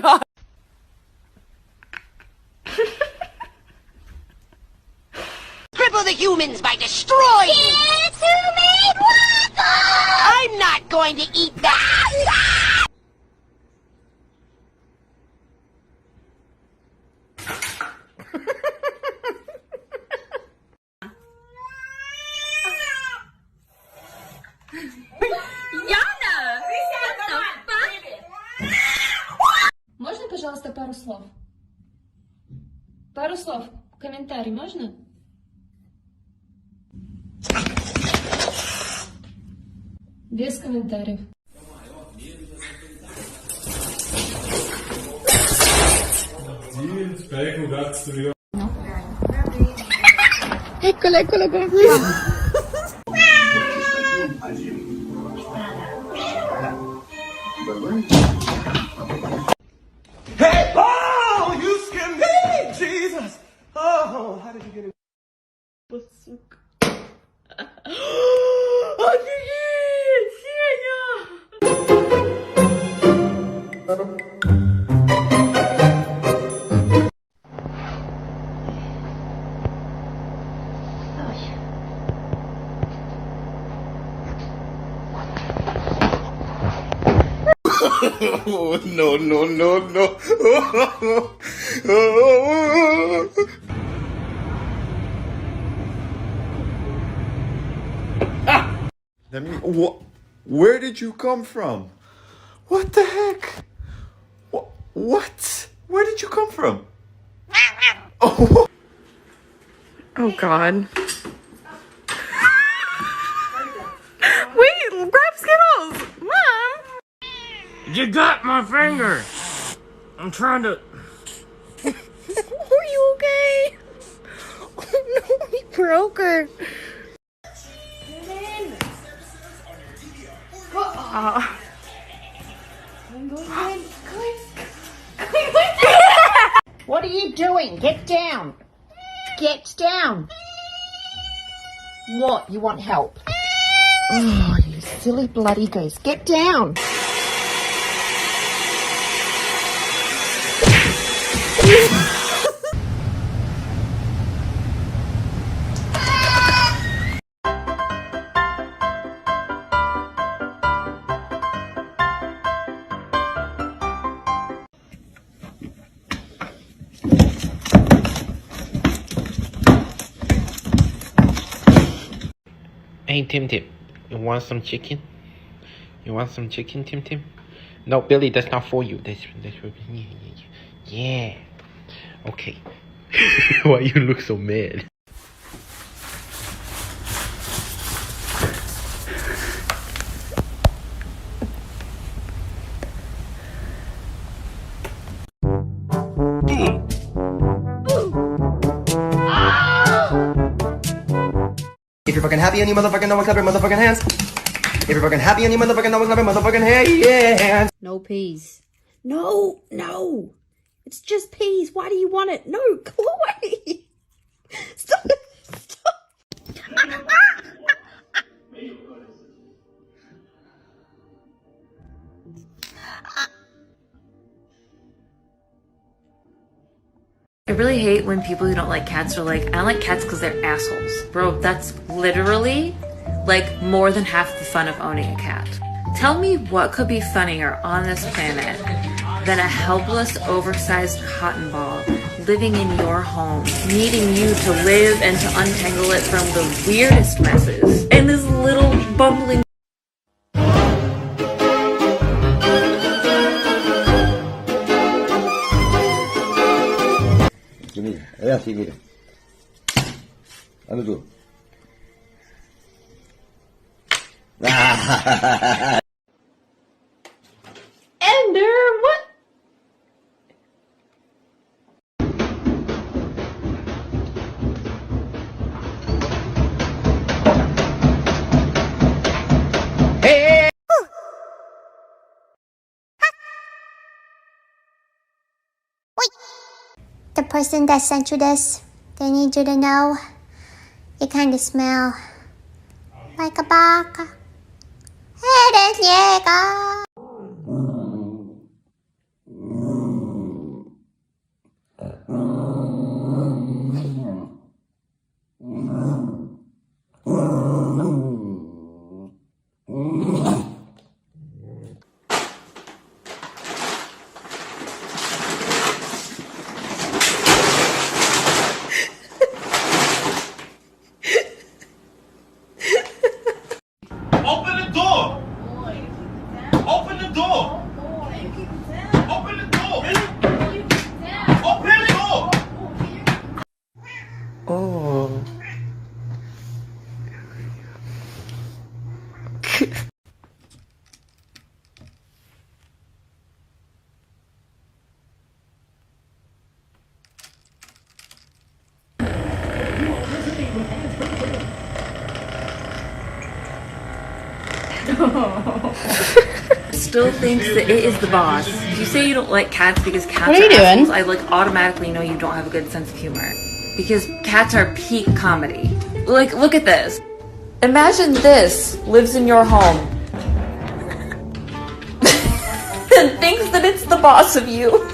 god. Cripple the humans by destroying. It's who made waffles. I'm not going to eat that. Можно, пожалуйста, пару слов? Пару слов. Комментарий можно? Без комментариев. Eccola, eccola qua. Hey! Oh, you scared me! Jesus! Oh, how did you get it? Oh, no, no, no, no. Where did you come from? What the heck? What? Where did you come from? Oh, Oh god. Wait, grab Skittles! Mom! You got my finger! I'm trying to... Are you okay? Oh no, he broke her. What are you doing? Get down. Get down. What? You want help? Oh, you silly bloody goose. Get down. Hey, Tim Tim, you want some chicken? You want some chicken, Tim Tim? No, Billy, that's not for you. That's for me. Yeah. Okay. Why you look so mad? If you're fucking happy and you motherfucking know, clap your motherfucking hands. If you're fucking happy and you motherfucking know, clap your motherfucking hands. No peas. No, no. It's just peas. Why do you want it? No, go away. Stop. Stop. I really hate when people who don't like cats are like, I don't like cats because they're assholes. Bro, that's literally like more than half the fun of owning a cat. Tell me what could be funnier on this planet than a helpless, oversized cotton ball living in your home, needing you to live and to untangle it from the weirdest messes. And this little bumbling mira, es así, mira. Dame tú. Ender, what? The person that sent you this, they need you to know you kind of smell like a vaca. Eres ciega. Still thinks that it is the boss. If you say you don't like cats because cats What are you doing? assholes, I like automatically know you don't have a good sense of humor. Because cats are peak comedy. Like, look at this. Imagine this lives in your home and thinks that it's the boss of you.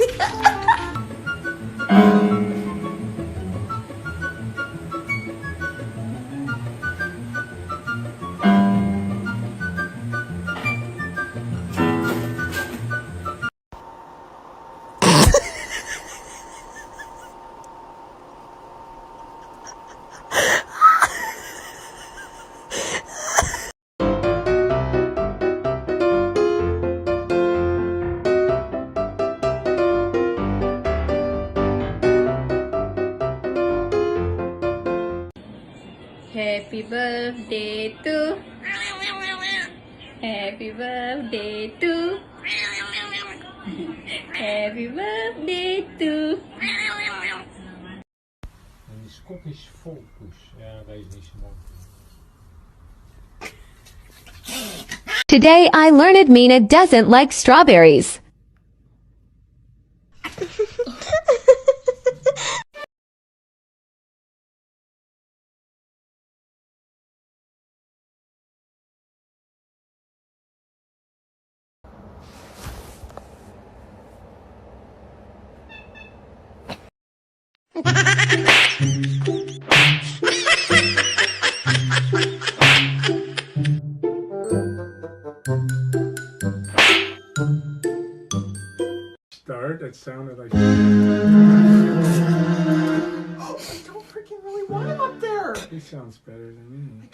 Happy birthday to. Happy birthday to. Happy birthday to. Today I learned Mina doesn't like strawberries. Start. It sounded like. I don't freaking really want him up there. He sounds better than me.